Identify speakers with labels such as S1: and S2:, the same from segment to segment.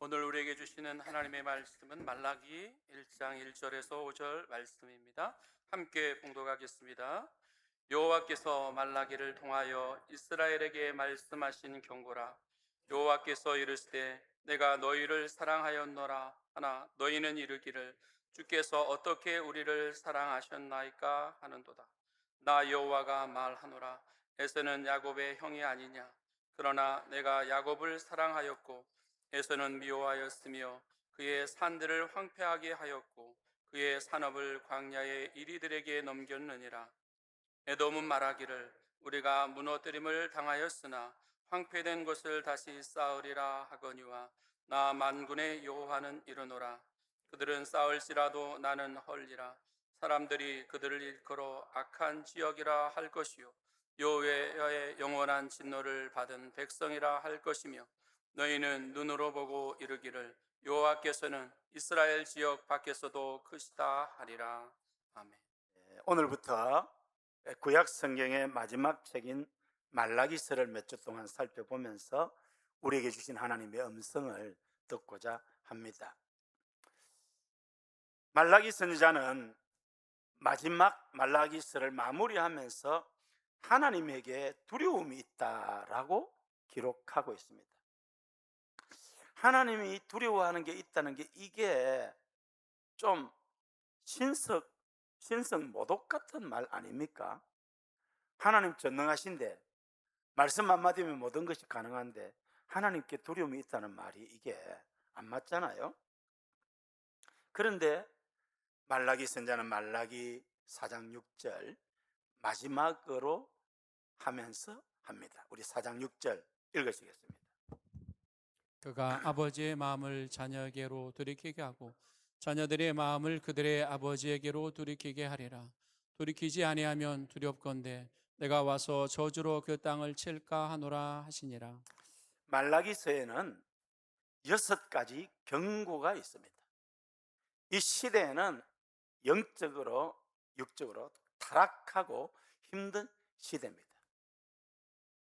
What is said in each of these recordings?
S1: 오늘 우리에게 주시는 하나님의 말씀은 말라기 1장 1절에서 5절 말씀입니다. 함께 봉독하겠습니다. 여호와께서 말라기를 통하여 이스라엘에게 말씀하신 경고라. 여호와께서 이르시되 내가 너희를 사랑하였노라 하나 너희는 이르기를 주께서 어떻게 우리를 사랑하셨나이까 하는도다. 나 여호와가 말하노라. 에서는 야곱의 형이 아니냐. 그러나 내가 야곱을 사랑하였고 에서는 미워하였으며 그의 산들을 황폐하게 하였고 그의 산업을 광야의 이리들에게 넘겼느니라. 에돔은 말하기를 우리가 무너뜨림을 당하였으나 황폐된 것을 다시 쌓으리라 하거니와 나 만군의 여호와는 이르노라. 그들은 쌓을지라도 나는 헐리라. 사람들이 그들을 일컬어 악한 지역이라 할 것이요 여호와의 영원한 진노를 받은 백성이라 할 것이며 너희는 눈으로 보고 이르기를 여호와께서는 이스라엘 지역 밖에서도 크시다 하리라. 아멘.
S2: 오늘부터 구약 성경의 마지막 책인 말라기서를 몇 주 동안 살펴보면서 우리에게 주신 하나님의 음성을 듣고자 합니다. 말라기 선지자는 마지막 말라기서를 마무리하면서 하나님에게 두려움이 있다라고 기록하고 있습니다. 하나님이 두려워하는 게 있다는 게 이게 좀 신성 모독 같은 말 아닙니까? 하나님 전능하신데 말씀 한마디면 모든 것이 가능한데 하나님께 두려움이 있다는 말이 이게 안 맞잖아요. 그런데 말라기 선자는 말라기 4장 6절 마지막으로 하면서 합니다. 우리 4장 6절 읽으시겠습니다.
S3: 그가 아버지의 마음을 자녀에게로 돌이키게 하고 자녀들의 마음을 그들의 아버지에게로 돌이키게 하리라. 돌이키지 아니하면 두렵건대 내가 와서 저주로 그 땅을 칠까 하노라 하시니라.
S2: 말라기서에는 6가지 경고가 있습니다. 이 시대에는 영적으로 육적으로 타락하고 힘든 시대입니다.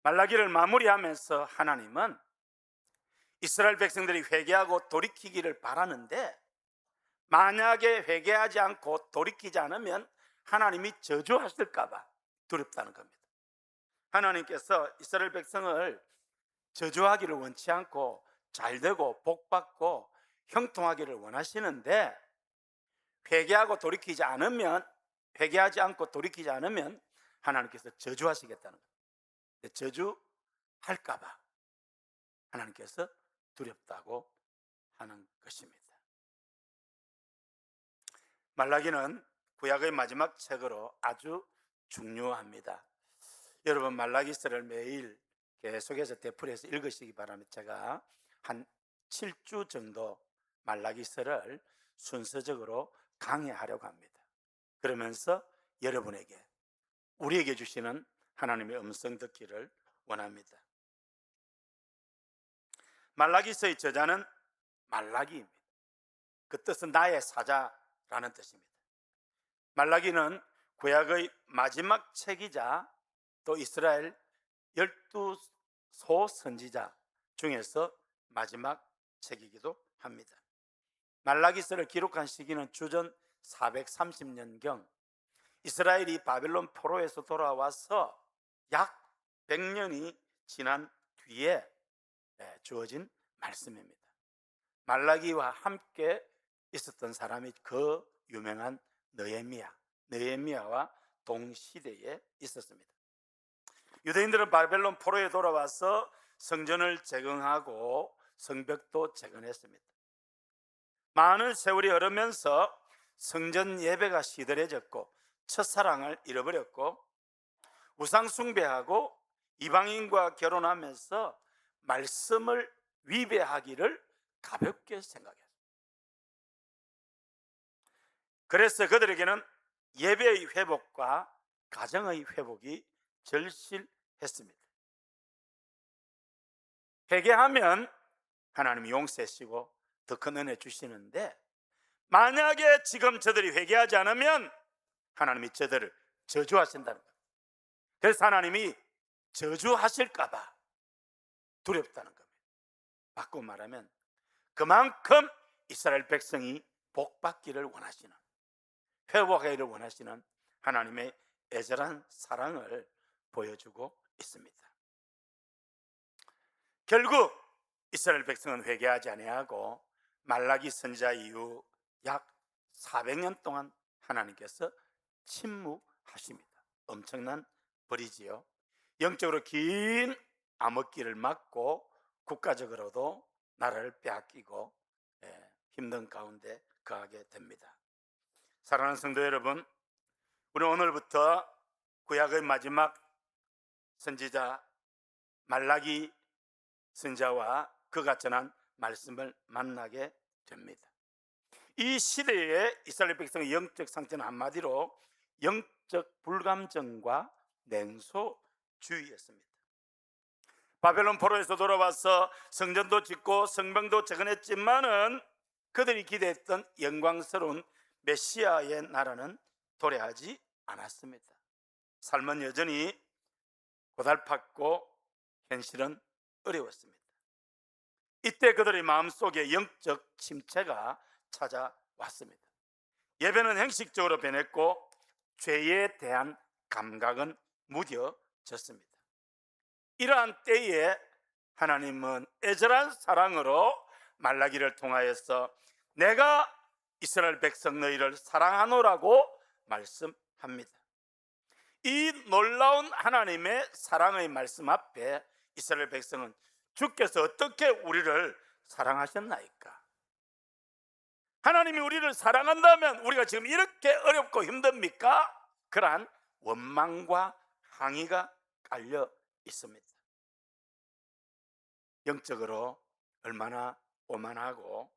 S2: 말라기를 마무리하면서 하나님은 이스라엘 백성들이 회개하고 돌이키기를 바라는데 만약에 회개하지 않고 돌이키지 않으면 하나님이 저주하실까 봐 두렵다는 겁니다. 하나님께서 이스라엘 백성을 저주하기를 원치 않고 잘되고 복받고 형통하기를 원하시는데 회개하지 않고 돌이키지 않으면 하나님께서 저주하시겠다는 겁니다. 저주할까 봐 하나님께서 두렵다고 하는 것입니다. 말라기는 구약의 마지막 책으로 아주 중요합니다. 여러분 말라기서를 매일 계속해서 되풀이해서 읽으시기 바랍니다. 제가 한 7주 정도 말라기서를 순서적으로 강해하려고 합니다. 그러면서 여러분에게 우리에게 주시는 하나님의 음성 듣기를 원합니다. 말라기서의 저자는 말라기입니다. 그 뜻은 나의 사자라는 뜻입니다. 말라기는 구약의 마지막 책이자 또 이스라엘 12소 선지자 중에서 마지막 책이기도 합니다. 말라기서를 기록한 시기는 주전 430년경 이스라엘이 바벨론 포로에서 돌아와서 약 100년이 지난 뒤에 주어진 말씀입니다. 말라기와 함께 있었던 사람이 그 유명한 느헤미야와 동시대에 있었습니다. 유대인들은 바벨론 포로에 돌아와서 성전을 재건하고 성벽도 재건했습니다. 많은 세월이 흐르면서 성전 예배가 시들해졌고 첫사랑을 잃어버렸고 우상 숭배하고 이방인과 결혼하면서 말씀을 위배하기를 가볍게 생각했습니다. 그래서 그들에게는 예배의 회복과 가정의 회복이 절실했습니다. 회개하면 하나님이 용서하시고 더 큰 은혜 주시는데 만약에 지금 저들이 회개하지 않으면 하나님이 저들을 저주하신다는 겁니다. 그래서 하나님이 저주하실까 봐 두렵다는 겁니다. 바꾸고 말하면 그만큼 이스라엘 백성이 복받기를 원하시는, 회복하기를 원하시는 하나님의 애절한 사랑을 보여주고 있습니다. 결국 이스라엘 백성은 회개하지 아니하고 말라기 선지자 이후 약 400년 동안 하나님께서 침묵하십니다. 엄청난 벌이지요. 영적으로 긴 암흑기를 맞고 국가적으로도 나라를 빼앗기고 힘든 가운데 거하게 됩니다. 사랑하는 성도 여러분, 우리 오늘부터 구약의 마지막 선지자 말라기 선지자와 그가 전한 말씀을 만나게 됩니다. 이 시대에 이스라엘 백성의 영적 상태는 한마디로 영적 불감정과 냉소주의였습니다. 바벨론 포로에서 돌아와서 성전도 짓고 성벽도 재건했지만은 그들이 기대했던 영광스러운 메시아의 나라는 도래하지 않았습니다. 삶은 여전히 고달팠고 현실은 어려웠습니다. 이때 그들의 마음속에 영적 침체가 찾아왔습니다. 예배는 형식적으로 변했고 죄에 대한 감각은 무뎌졌습니다. 이러한 때에 하나님은 애절한 사랑으로 말라기를 통하여서 내가 이스라엘 백성 너희를 사랑하노라고 말씀합니다. 이 놀라운 하나님의 사랑의 말씀 앞에 이스라엘 백성은 주께서 어떻게 우리를 사랑하셨나이까? 하나님이 우리를 사랑한다면 우리가 지금 이렇게 어렵고 힘듭니까? 그러한 원망과 항의가 깔려 있습니다. 영적으로 얼마나 오만하고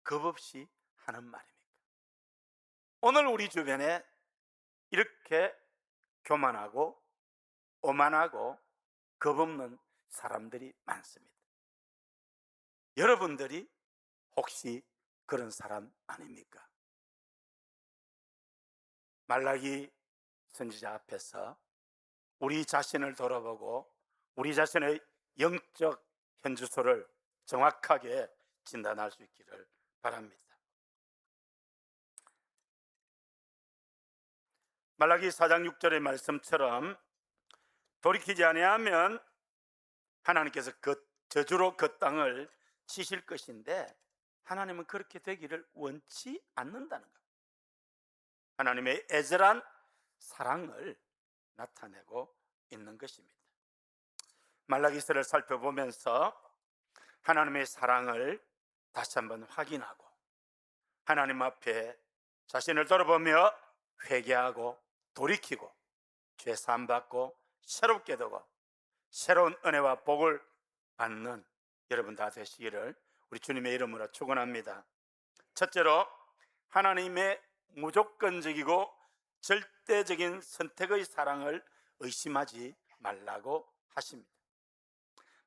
S2: 겁없이 하는 말입니까? 오늘 우리 주변에 이렇게 교만하고 오만하고 겁없는 사람들이 많습니다. 여러분들이 혹시 그런 사람 아닙니까? 말라기 선지자 앞에서 우리 자신을 돌아보고 우리 자신의 영적 현주소를 정확하게 진단할 수 있기를 바랍니다. 말라기 4장 6절의 말씀처럼 돌이키지 아니하면 하나님께서 그 저주로 그 땅을 치실 것인데 하나님은 그렇게 되기를 원치 않는다는 것. 하나님의 애절한 사랑을 나타내고 있는 것입니다. 말라기서를 살펴보면서 하나님의 사랑을 다시 한번 확인하고 하나님 앞에 자신을 돌아보며 회개하고 돌이키고 죄 사함 받고 새롭게 되고 새로운 은혜와 복을 받는 여러분 다 되시기를 우리 주님의 이름으로 축원합니다. 첫째로 하나님의 무조건적이고 절대적인 선택의 사랑을 의심하지 말라고 하십니다.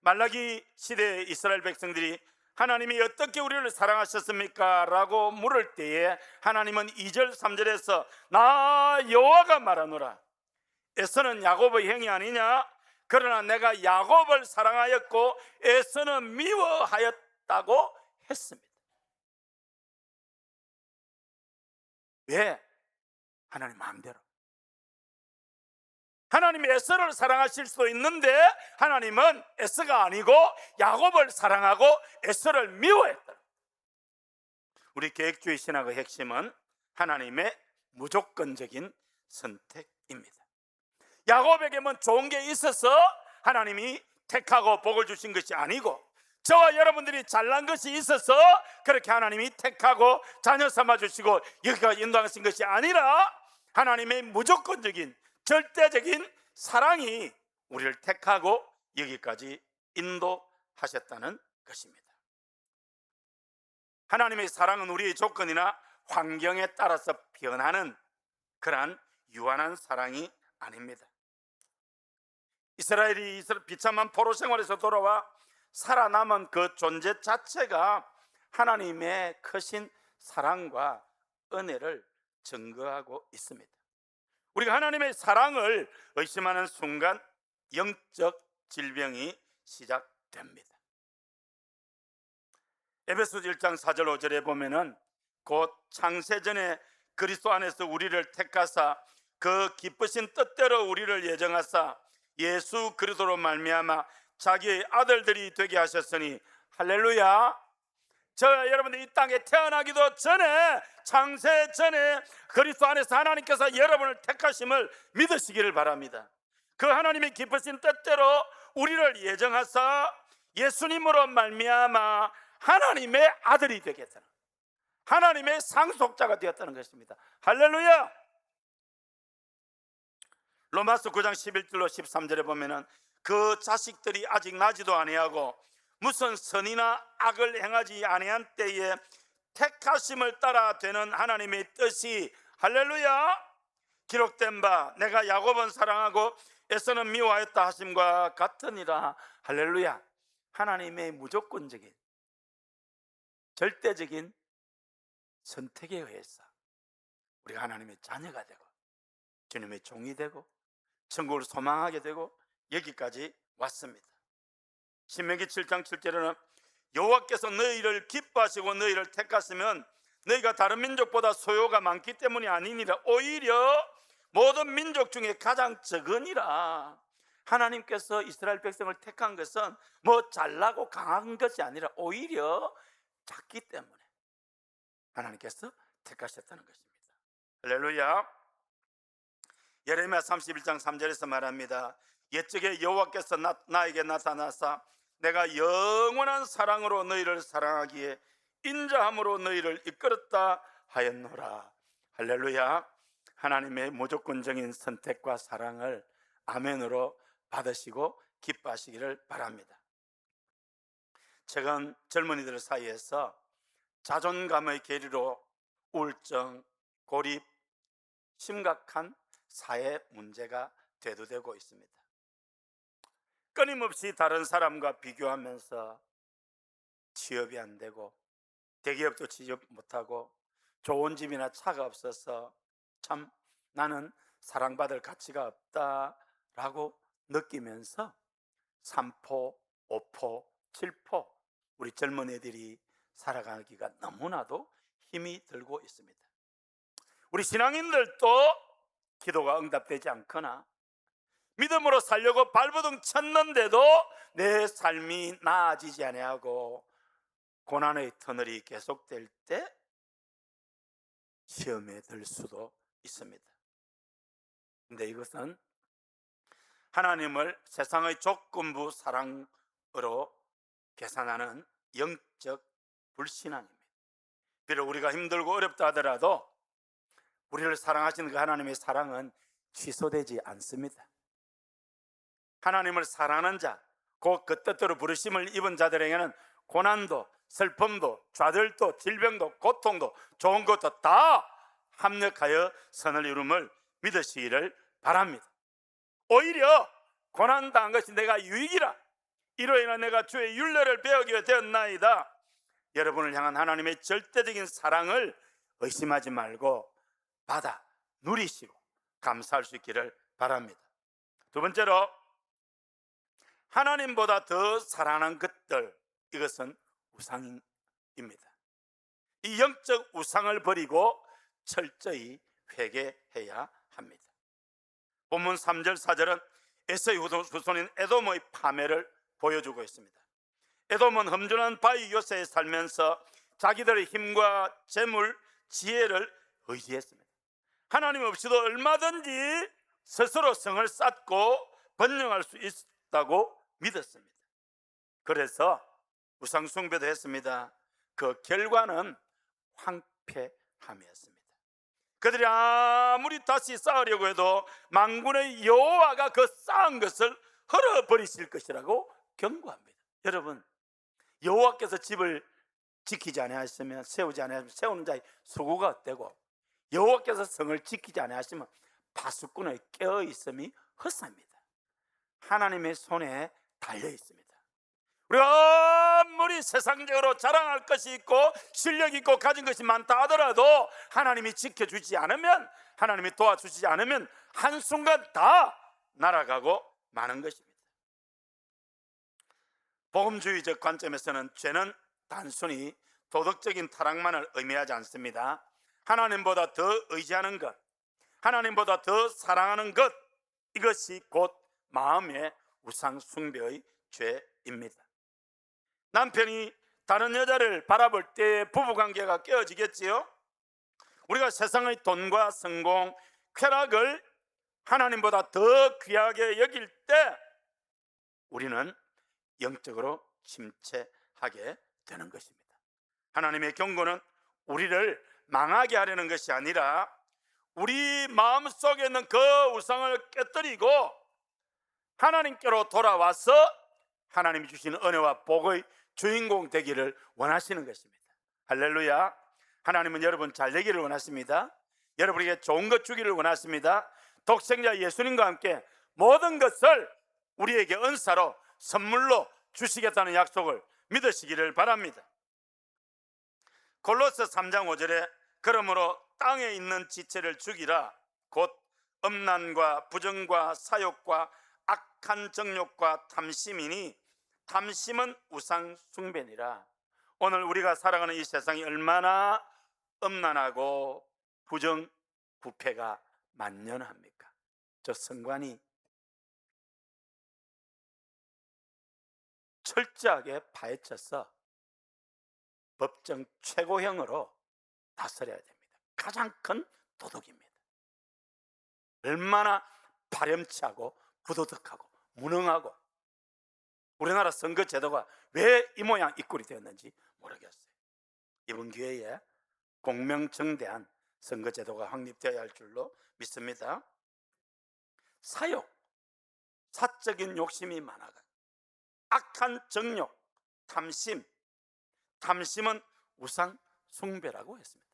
S2: 말라기 시대의 이스라엘 백성들이 하나님이 어떻게 우리를 사랑하셨습니까? 라고 물을 때에 하나님은 2절 3절에서 나 여호와가 말하노라 에서는 야곱의 형이 아니냐? 그러나 내가 야곱을 사랑하였고 에서는 미워하였다고 했습니다. 왜? 하나님 마음대로. 하나님이 에서를 사랑하실 수도 있는데 하나님은 에서가 아니고 야곱을 사랑하고 에서를 미워했다. 우리 계획주의 신학의 핵심은 하나님의 무조건적인 선택입니다. 야곱에게만 좋은 게 있어서 하나님이 택하고 복을 주신 것이 아니고 저와 여러분들이 잘난 것이 있어서 그렇게 하나님이 택하고 자녀 삼아 주시고 여기가 인도하신 것이 아니라 하나님의 무조건적인 절대적인 사랑이 우리를 택하고 여기까지 인도하셨다는 것입니다. 하나님의 사랑은 우리의 조건이나 환경에 따라서 변하는 그러한 유한한 사랑이 아닙니다. 이스라엘이 비참한 포로 생활에서 돌아와 살아남은 그 존재 자체가 하나님의 크신 사랑과 은혜를 증거하고 있습니다. 우리가 하나님의 사랑을 의심하는 순간 영적 질병이 시작됩니다. 에베소서 1장 4절 5절에 보면은 곧 창세전에 그리스도 안에서 우리를 택하사 그 기쁘신 뜻대로 우리를 예정하사 예수 그리스도로 말미암아 자기의 아들들이 되게 하셨으니 할렐루야. 저와 여러분들이 이 땅에 태어나기도 전에 창세 전에 그리스도 안에서 하나님께서 여러분을 택하심을 믿으시기를 바랍니다. 그 하나님의 기쁘신 뜻대로 우리를 예정하사 예수님으로 말미암아 하나님의 아들이 되겠다는, 하나님의 상속자가 되었다는 것입니다. 할렐루야. 로마서 9장 11절로 13절에 보면은 그 자식들이 아직 나지도 아니하고 무슨 선이나 악을 행하지 아니한 때에 택하심을 따라 되는 하나님의 뜻이 할렐루야 기록된 바 내가 야곱은 사랑하고 에서는 미워하였다 하심과 같으니라. 할렐루야. 하나님의 무조건적인 절대적인 선택에 의해서 우리가 하나님의 자녀가 되고 주님의 종이 되고 천국을 소망하게 되고 여기까지 왔습니다. 신명기 7장 7절에는 여호와께서 너희를 기뻐하시고 너희를 택하시면 너희가 다른 민족보다 소요가 많기 때문이 아니니라. 오히려 모든 민족 중에 가장 적으니라. 하나님께서 이스라엘 백성을 택한 것은 뭐 잘나고 강한 것이 아니라 오히려 작기 때문에 하나님께서 택하셨다는 것입니다. 할렐루야. 예레미야 31장 3절에서 말합니다. 옛적에 여호와께서 나에게 나타나사 내가 영원한 사랑으로 너희를 사랑하기에 인자함으로 너희를 이끌었다 하였노라. 할렐루야. 하나님의 무조건적인 선택과 사랑을 아멘으로 받으시고 기뻐하시기를 바랍니다. 최근 젊은이들 사이에서 자존감의 계리로 우울증, 고립, 심각한 사회 문제가 대두되고 있습니다. 끊임없이 다른 사람과 비교하면서 취업이 안 되고 대기업도 취업 못하고 좋은 집이나 차가 없어서 참 나는 사랑받을 가치가 없다라고 느끼면서 3포, 5포, 7포 우리 젊은이들이 살아가기가 너무나도 힘이 들고 있습니다. 우리 신앙인들도 기도가 응답되지 않거나 믿음으로 살려고 발버둥 쳤는데도 내 삶이 나아지지 아니하고 고난의 터널이 계속될 때 시험에 들 수도 있습니다. 근데 이것은 하나님을 세상의 조건부 사랑으로 계산하는 영적 불신앙입니다. 비록 우리가 힘들고 어렵다 하더라도 우리를 사랑하시는 그 하나님의 사랑은 취소되지 않습니다. 하나님을 사랑하는 자, 곧 그 뜻대로 부르심을 입은 자들에게는 고난도, 슬픔도, 좌절도, 질병도, 고통도, 좋은 것도 다 합력하여 선을 이룸을 믿으시기를 바랍니다. 오히려 고난당한 것이 내가 유익이라. 이로 인해 내가 주의 율례를 배우게 되었나이다. 여러분을 향한 하나님의 절대적인 사랑을 의심하지 말고 받아 누리시고 감사할 수 있기를 바랍니다. 두 번째로 하나님보다 더 사랑하는 것들, 이것은 우상입니다. 이 영적 우상을 버리고 철저히 회개해야 합니다. 본문 3절 4절은 에서의 후손인 에돔의 파멸을 보여주고 있습니다. 에돔은 험준한 바위 요새에 살면서 자기들의 힘과 재물, 지혜를 의지했습니다. 하나님 없이도 얼마든지 스스로 성을 쌓고 번영할 수 있다고 믿었습니다. 그래서 우상 숭배도 했습니다. 그 결과는 황폐함이었습니다. 그들이 아무리 다시 쌓으려고 해도 만군의 여호와가 그 쌓은 것을 헐어버리실 것이라고 경고합니다. 여러분, 여호와께서 집을 지키지 아니하시면 세우지 아니하시면 세우는 자의 수고가 어때고 여호와께서 성을 지키지 아니하시면 파수꾼의 깨어있음이 헛사입니다. 하나님의 손에 달려 있습니다. 우리가 아무리 세상적으로 자랑할 것이 있고 실력 있고 가진 것이 많다 하더라도 하나님이 지켜주지 않으면, 하나님이 도와주지 않으면 한순간 다 날아가고 마는 것입니다. 복음주의적 관점에서는 죄는 단순히 도덕적인 타락만을 의미하지 않습니다. 하나님보다 더 의지하는 것, 하나님보다 더 사랑하는 것, 이것이 곧 마음의 우상 숭배의 죄입니다. 남편이 다른 여자를 바라볼 때 부부관계가 깨어지겠지요. 우리가 세상의 돈과 성공, 쾌락을 하나님보다 더 귀하게 여길 때 우리는 영적으로 침체하게 되는 것입니다. 하나님의 경고는 우리를 망하게 하려는 것이 아니라 우리 마음속에 있는 그 우상을 깨뜨리고 하나님께로 돌아와서 하나님이 주시는 은혜와 복의 주인공 되기를 원하시는 것입니다. 할렐루야. 하나님은 여러분 잘 되기를 원하십니다. 여러분에게 좋은 것 주기를 원하십니다. 독생자 예수님과 함께 모든 것을 우리에게 은사로 선물로 주시겠다는 약속을 믿으시기를 바랍니다. 골로새 3장 5절에 그러므로 땅에 있는 지체를 죽이라, 곧 음란과 부정과 사욕과 악한 정욕과 탐심이니 탐심은 우상 숭배니라. 오늘 우리가 살아가는 이 세상이 얼마나 음란하고 부정 부패가 만연합니까? 저 선관위 철저하게 파헤쳐서 법정 최고형으로 다스려야 됩니다. 가장 큰 도덕입니다. 얼마나 파렴치하고 부도덕하고 무능하고 우리나라 선거 제도가 왜 이 모양 이 꼴이 되었는지 모르겠어요. 이번 기회에 공명정대한 선거 제도가 확립되어야 할 줄로 믿습니다. 사욕, 사적인 욕심이 많아가 악한 정욕, 탐심, 탐심은 우상 숭배라고 했습니다.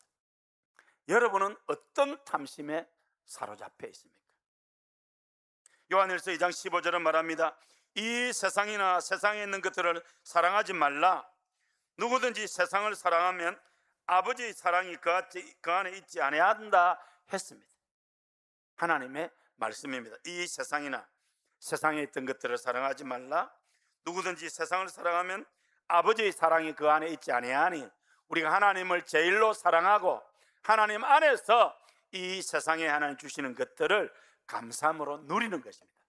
S2: 여러분은 어떤 탐심에 사로잡혀 있습니까? 요한일서 2장 15절은 말합니다. 이 세상이나 세상에 있는 것들을 사랑하지 말라. 누구든지 세상을 사랑하면 아버지의 사랑이 그 안에 있지 아니한다 했습니다. 하나님의 말씀입니다. 이 세상이나 세상에 있던 것들을 사랑하지 말라. 누구든지 세상을 사랑하면 아버지의 사랑이 그 안에 있지 아니하니, 우리가 하나님을 제일로 사랑하고 하나님 안에서 이 세상에 하나님 주시는 것들을 감사함으로 누리는 것입니다.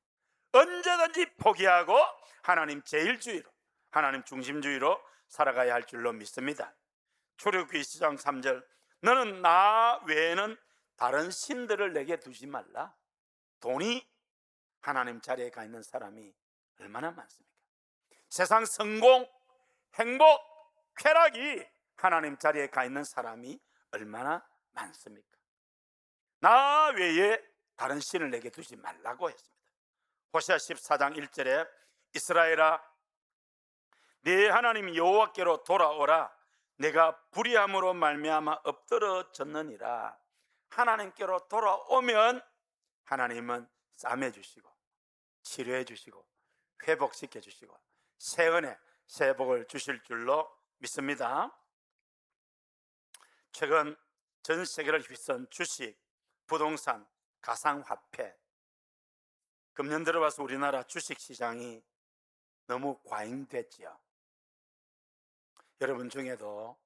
S2: 언제든지 포기하고 하나님 제일주의로, 하나님 중심주의로 살아가야 할 줄로 믿습니다. 출애굽기 20장 3절, 너는 나 외에는 다른 신들을 내게 두지 말라. 돈이 하나님 자리에 가 있는 사람이 얼마나 많습니까? 세상 성공, 행복, 쾌락이 하나님 자리에 가 있는 사람이 얼마나 많습니까? 나 외에 다른 신을 내게 두지 말라고 했습니다. 호세아 14장 1절에 이스라엘아, 네 하나님 여호와께로 돌아오라. 내가 불의함으로 말미암아 엎드러졌느니라. 하나님께로 돌아오면 하나님은 싸매 주시고 치료해 주시고 회복시켜 주시고 새 은혜, 새 복을 주실 줄로 믿습니다. 최근 전 세계를 휩쓴 주식, 부동산, 가상화폐, 금년 들어와서 우리나라 주식시장이 너무 과잉됐지요. 여러분 중에도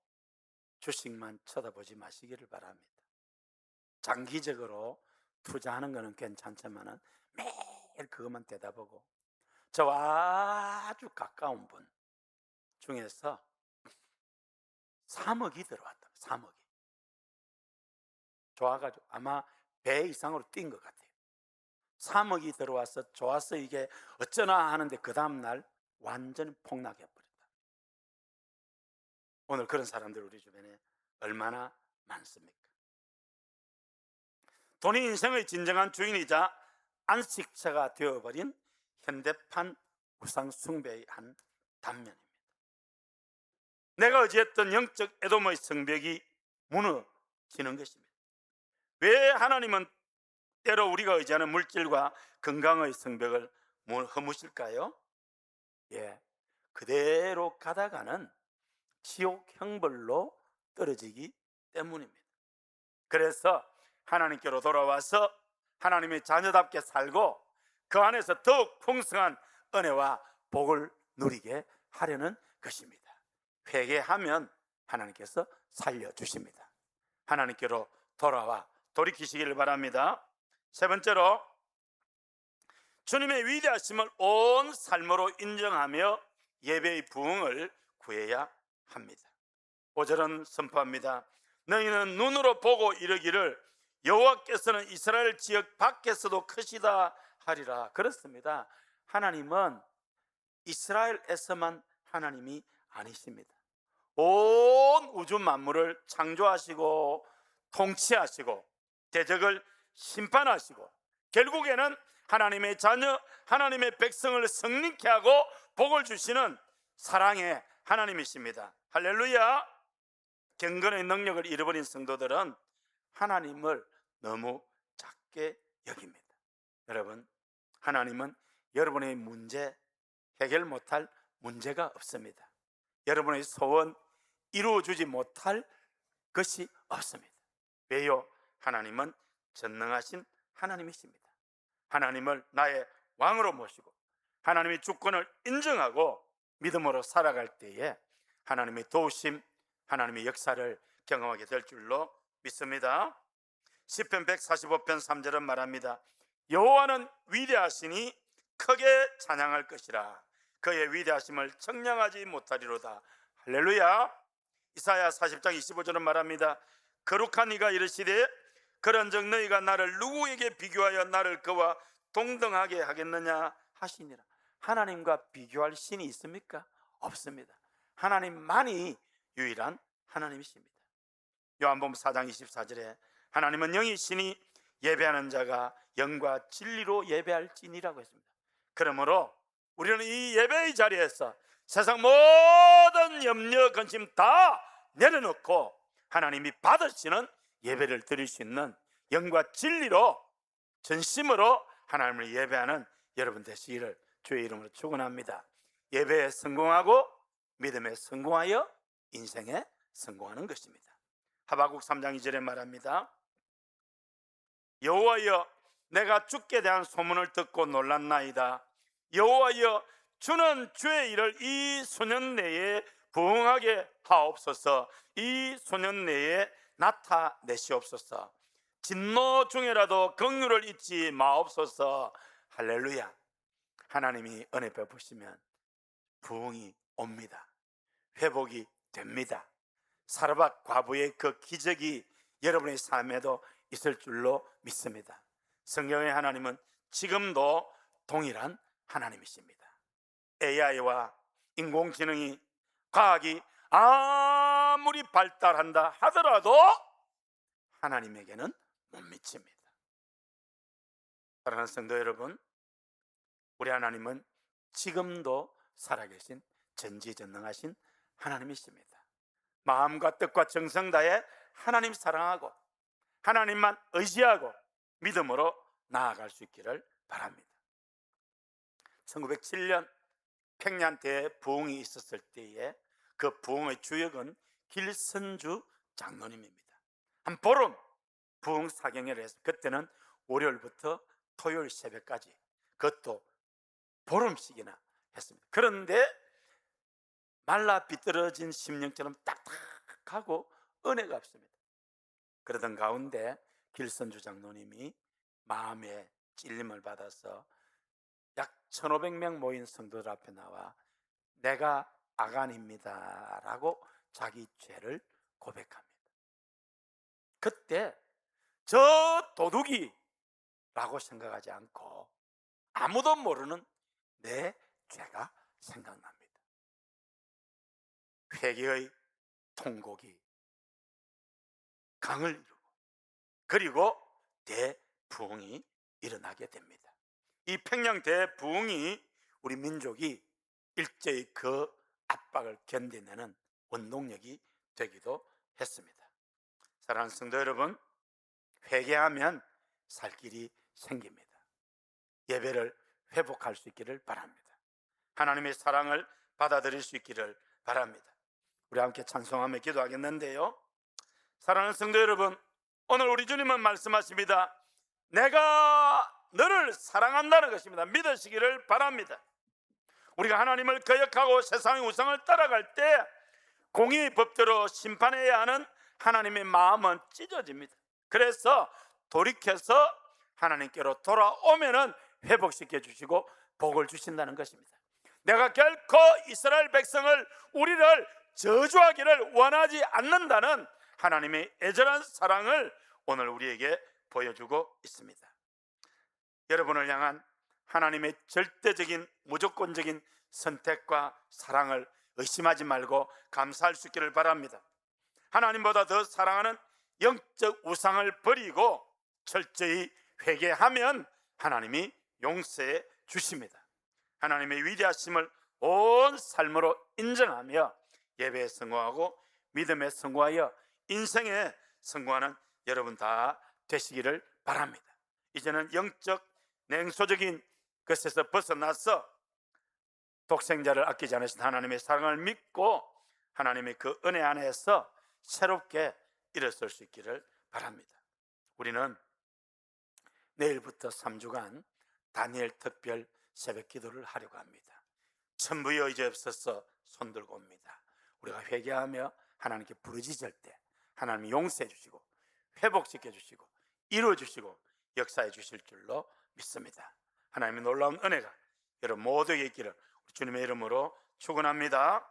S2: 주식만 쳐다보지 마시기를 바랍니다. 장기적으로 투자하는 것은 괜찮지만 매일 그것만 대다보고, 저와 아주 가까운 분 중에서 3억이 들어왔다. 3억이 좋아가지고 아마 배 이상으로 뛴 것 같아요. 3억이 들어와서 좋아서 이게 어쩌나 하는데 그 다음날 완전히 폭락해버렸다. 오늘 그런 사람들 우리 주변에 얼마나 많습니까? 돈이 인생의 진정한 주인이자 안식처가 되어버린 현대판 우상 숭배의 한 단면입니다. 내가 의지했던 영적 에돔의 성벽이 무너지는 것입니다. 왜 하나님은 때로 우리가 의지하는 물질과 건강의 성벽을 허무실까요? 그대로 가다가는 지옥 형벌로 떨어지기 때문입니다. 그래서 하나님께로 돌아와서 하나님의 자녀답게 살고 그 안에서 더욱 풍성한 은혜와 복을 누리게 하려는 것입니다. 회개하면 하나님께서 살려주십니다. 하나님께로 돌아와 돌이키시기를 바랍니다. 세 번째로, 주님의 위대하심을 온 삶으로 인정하며 예배의 부흥을 구해야 합니다. 5절은 선포합니다. 너희는 눈으로 보고 이르기를 여호와께서는 이스라엘 지역 밖에서도 크시다 하리라. 그렇습니다. 하나님은 이스라엘에서만 하나님이 아니십니다. 온 우주 만물을 창조하시고 통치하시고 대적을 심판하시고 결국에는 하나님의 자녀, 하나님의 백성을 성립케 하고 복을 주시는 사랑의 하나님이십니다. 할렐루야. 경건의 능력을 잃어버린 성도들은 하나님을 너무 작게 여깁니다. 여러분, 하나님은 여러분의 문제 해결 못할 문제가 없습니다. 여러분의 소원 이루어주지 못할 것이 없습니다. 왜요? 하나님은 전능하신 하나님이십니다. 하나님을 나의 왕으로 모시고 하나님의 주권을 인정하고 믿음으로 살아갈 때에 하나님의 도우심, 하나님의 역사를 경험하게 될 줄로 믿습니다. 시편 145편 3절은 말합니다. 여호와는 위대하시니 크게 찬양할 것이라. 그의 위대하심을 청량하지 못하리로다. 할렐루야. 이사야 40장 25절은 말합니다. 거룩한 이가 이르시되 그런즉 너희가 나를 누구에게 비교하여 나를 그와 동등하게 하겠느냐 하시니라. 하나님과 비교할 신이 있습니까? 없습니다. 하나님만이 유일한 하나님이십니다. 요한복음 4장 24절에 하나님은 영이시니 예배하는 자가 영과 진리로 예배할지니라고 했습니다. 그러므로 우리는 이 예배의 자리에서 세상 모든 염려 근심 다 내려놓고 하나님이 받으시는 예배를 드릴 수 있는 영과 진리로 전심으로 하나님을 예배하는 여러분 되시기를 주의 이름으로 축원합니다. 예배에 성공하고 믿음에 성공하여 인생에 성공하는 것입니다. 하박국 3장 2절에 말합니다. 여호와여, 내가 주께 대한 소문을 듣고 놀랐나이다. 여호와여, 주는 주의 일을 이 수년 내에 부응하게 하옵소서. 이 수년 내에 나타내시옵소서. 진노 중에라도 긍휼을 잊지 마옵소서. 할렐루야. 하나님이 은혜 베푸시면 부흥이 옵니다. 회복이 됩니다. 사르밧 과부의 그 기적이 여러분의 삶에도 있을 줄로 믿습니다. 성경의 하나님은 지금도 동일한 하나님이십니다. AI와 인공지능이 과학이 아무리 발달한다 하더라도 하나님에게는 못 미칩니다. 사랑하는 성도 여러분, 우리 하나님은 지금도 살아계신 전지전능하신 하나님이십니다. 마음과 뜻과 정성 다해 하나님 사랑하고 하나님만 의지하고 믿음으로 나아갈 수 있기를 바랍니다. 1907년 평양 대부흥이 있었을 때에 그 부흥의 주역은 길선주 장로님입니다. 한 보름 부흥 사경회를 해서 그때는 월요일부터 토요일 새벽까지 그것도 보름씩이나 했습니다. 그런데 말라 비뚤어진 심령처럼 딱딱하고 은혜가 없습니다. 그러던 가운데 길선주 장로님이 마음의 찔림을 받아서 약 1500명 모인 성도들 앞에 나와 내가 아간입니다 라고 자기 죄를 고백합니다. 그때 저 도둑이 라고 생각하지 않고 아무도 모르는 내 죄가 생각납니다. 회개의 통곡이 강을 이루고 그리고 대부흥이 일어나게 됩니다. 이 평양 대부흥이 우리 민족이 일제히 그 압박을 견뎌내는 원동력이 되기도 했습니다. 사랑하는 성도 여러분, 회개하면 살 길이 생깁니다. 예배를 회복할 수 있기를 바랍니다. 하나님의 사랑을 받아들일 수 있기를 바랍니다. 우리 함께 찬송하며 기도하겠는데요, 사랑하는 성도 여러분, 오늘 우리 주님은 말씀하십니다. 내가 너를 사랑한다는 것입니다. 믿으시기를 바랍니다. 우리가 하나님을 거역하고 세상의 우상을 따라갈 때 공의 법대로 심판해야 하는 하나님의 마음은 찢어집니다. 그래서 돌이켜서 하나님께로 돌아오면은 회복시켜 주시고 복을 주신다는 것입니다. 내가 결코 이스라엘 백성을, 우리를 저주하기를 원하지 않는다는 하나님의 애절한 사랑을 오늘 우리에게 보여주고 있습니다. 여러분을 향한 하나님의 절대적인 무조건적인 선택과 사랑을 의심하지 말고 감사할 수 있기를 바랍니다. 하나님보다 더 사랑하는 영적 우상을 버리고 철저히 회개하면 하나님이 용서해 주십니다. 하나님의 위대하심을 온 삶으로 인정하며 예배에 성공하고 믿음에 성공하여 인생에 성공하는 여러분 다 되시기를 바랍니다. 이제는 영적 냉소적인 것에서 벗어나서 독생자를 아끼지 않으신 하나님의 사랑을 믿고 하나님의 그 은혜 안에서 새롭게 일어설 수 있기를 바랍니다. 우리는 내일부터 3주간 다니엘 특별 새벽 기도를 하려고 합니다. 천부의 의지 없어서 손들고 옵니다. 우리가 회개하며 하나님께 부르짖을 때 하나님이 용서해 주시고 회복시켜 주시고 이루어 주시고 역사해 주실 줄로 믿습니다. 하나님의 놀라운 은혜가 여러분 모두에게 있기를 주님의 이름으로 축원합니다.